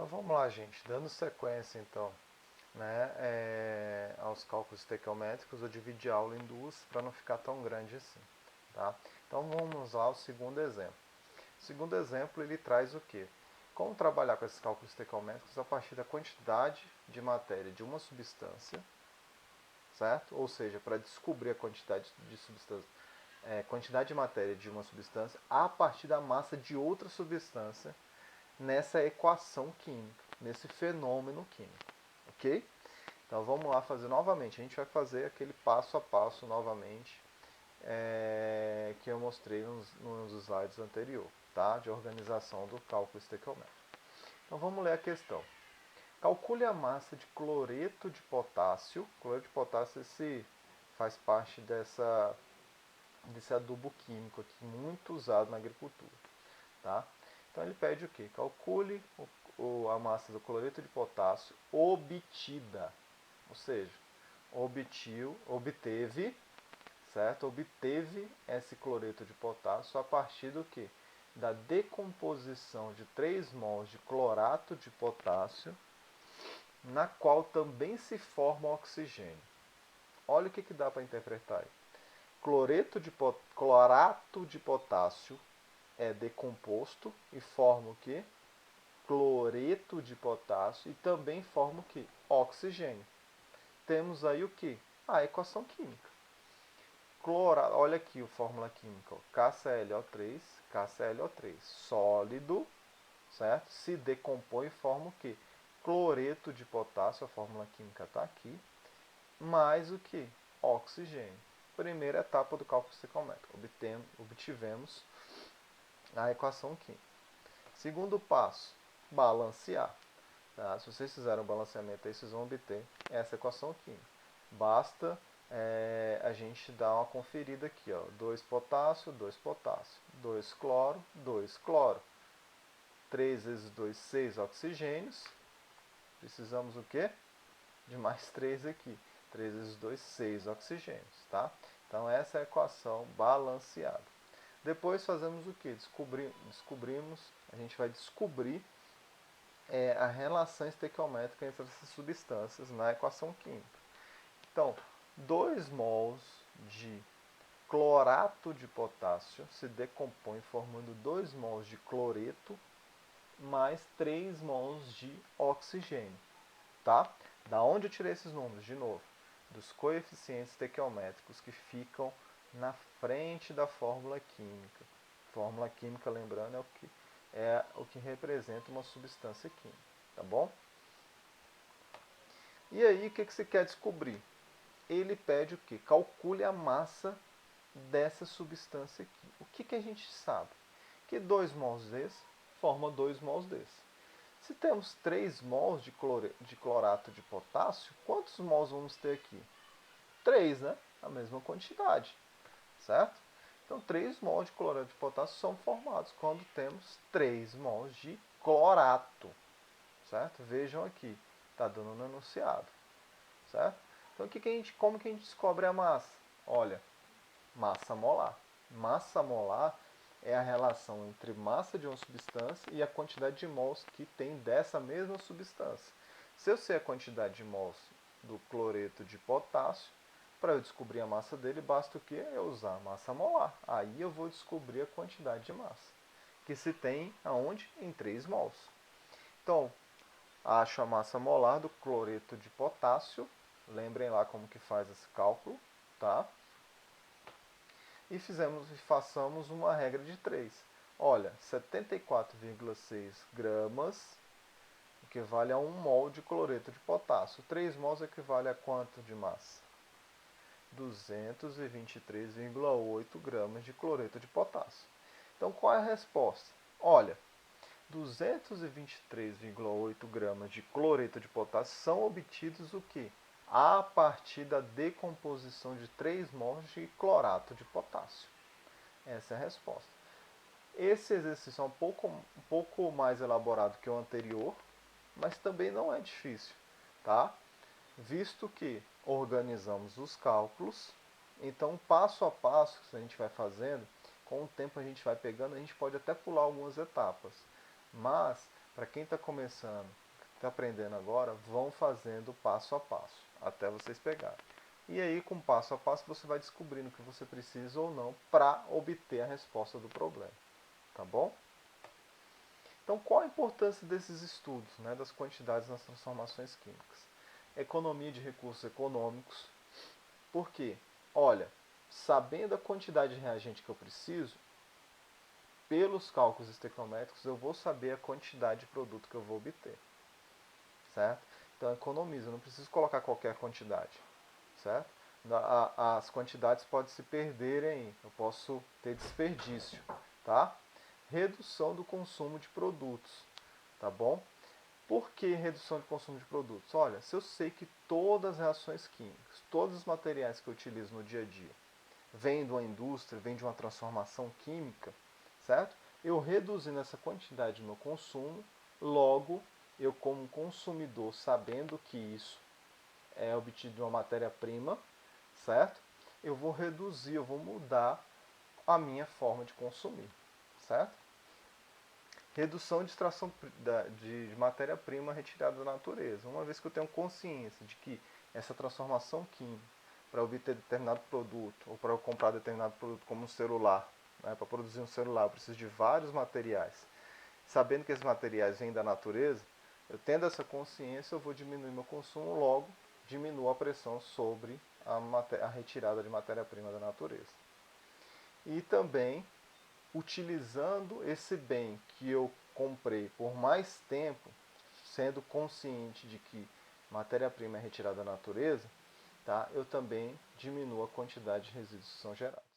Então vamos lá, gente, dando sequência então, aos cálculos estequiométricos, eu dividi a aula em duas para não ficar tão grande assim, tá? Então vamos lá ao segundo exemplo. O segundo exemplo ele traz o quê? Como trabalhar com esses cálculos estequiométricos a partir da quantidade de matéria de uma substância, certo? Ou seja, para descobrir a quantidade de substância, quantidade de matéria de uma substância a partir da massa de outra substância nessa equação química, nesse fenômeno químico, ok? Então vamos lá fazer novamente. A gente vai fazer aquele passo a passo novamente que eu mostrei nos slides anteriores, tá? De organização do cálculo estequiométrico. Então vamos ler a questão. Calcule a massa de cloreto de potássio. Cloreto de potássio faz parte desse adubo químico aqui, muito usado na agricultura, tá? Então ele pede o quê? Calcule a massa do cloreto de potássio obtida, ou seja, obteve, certo? Obteve esse cloreto de potássio a partir do quê? Da decomposição de 3 mols de clorato de potássio, na qual também se forma oxigênio. Olha o que dá para interpretar aí. Clorato de potássio é decomposto e forma o que? Cloreto de potássio e também forma o que? Oxigênio. Temos aí o que? A equação química. Olha aqui a fórmula química. KClO3, KClO3. Sólido, certo? Se decompõe e forma o que? Cloreto de potássio, a fórmula química está aqui, mais o que? Oxigênio. Primeira etapa do cálculo estequiométrico. Obtivemos a equação química. Segundo passo, balancear. Tá? Se vocês fizerem o balanceamento aí, vocês vão obter essa equação química. Basta a gente dar uma conferida aqui, ó. 2 potássio, 2 potássio, 2 cloro, 2 cloro. 3 vezes 2, 6 oxigênios. Precisamos o quê? De mais 3 aqui. 3 vezes 2, 6 oxigênios, tá? Então essa é a equação balanceada. Depois fazemos o que? A gente vai descobrir a relação estequiométrica entre essas substâncias na equação química. Então, 2 mols de clorato de potássio se decompõe formando 2 mols de cloreto mais 3 mols de oxigênio. Tá? Da onde eu tirei esses números? De novo, dos coeficientes estequiométricos que ficam na frente da fórmula química. Fórmula química, lembrando, é o que representa uma substância química. Tá bom? E aí, o que você quer descobrir? Ele pede o quê? Calcule a massa dessa substância aqui. O que a gente sabe? Que 2 mols desse forma 2 mols desse. Se temos 3 mols de clorato de potássio, quantos mols vamos ter aqui? 3, né? A mesma quantidade, certo? Então, 3 mols de clorato de potássio são formados quando temos 3 mols de clorato, certo? Vejam aqui, está dando no enunciado, certo? Então, como que a gente descobre a massa? Olha, massa molar. Massa molar é a relação entre massa de uma substância e a quantidade de mols que tem dessa mesma substância. Se eu sei a quantidade de mols do cloreto de potássio, para eu descobrir a massa dele, basta o que? Eu usar a massa molar. Aí eu vou descobrir a quantidade de massa, que se tem aonde? Em 3 mols. Então, acho a massa molar do cloreto de potássio. Lembrem lá como que faz esse cálculo, tá? E façamos uma regra de 3. Olha, 74,6 gramas equivale a 1 mol de cloreto de potássio. 3 mols equivale a quanto de massa? 223,8 gramas de cloreto de potássio. Então, qual é a resposta? Olha, 223,8 gramas de cloreto de potássio são obtidos o quê? A partir da decomposição de 3 mols de clorato de potássio. Essa é a resposta. Esse exercício é um pouco mais elaborado que o anterior, mas também não é difícil, tá? Visto que organizamos os cálculos, então passo a passo que a gente vai fazendo, com o tempo a gente vai pegando, a gente pode até pular algumas etapas, mas para quem está começando, está aprendendo agora, vão fazendo passo a passo, até vocês pegarem. E aí, com passo a passo, você vai descobrindo o que você precisa ou não para obter a resposta do problema. Tá bom? Então, qual a importância desses estudos, né, das quantidades nas transformações químicas? Economia de recursos econômicos. Por quê? Olha, sabendo a quantidade de reagente que eu preciso, pelos cálculos estequiométricos, eu vou saber a quantidade de produto que eu vou obter. Certo? Então, economiza, eu não preciso colocar qualquer quantidade. Certo? As quantidades podem se perderem, eu posso ter desperdício. Tá? Redução do consumo de produtos. Tá bom? Por que redução de consumo de produtos? Olha, se eu sei que todas as reações químicas, todos os materiais que eu utilizo no dia a dia, vêm de uma indústria, vêm de uma transformação química, certo? Eu reduzindo essa quantidade do meu consumo, logo eu como consumidor, sabendo que isso é obtido de uma matéria-prima, certo? Eu vou reduzir, eu vou mudar a minha forma de consumir, certo? Redução de extração de matéria-prima retirada da natureza. Uma vez que eu tenho consciência de que essa transformação química, para obter determinado produto, ou para eu comprar determinado produto como um celular, né, para produzir um celular eu preciso de vários materiais. Sabendo que esses materiais vêm da natureza, eu tendo essa consciência, eu vou diminuir meu consumo, logo diminuo a pressão sobre a retirada de matéria-prima da natureza. E também utilizando esse bem que eu comprei por mais tempo, sendo consciente de que matéria-prima é retirada da natureza, tá? Eu também diminuo a quantidade de resíduos que são gerados.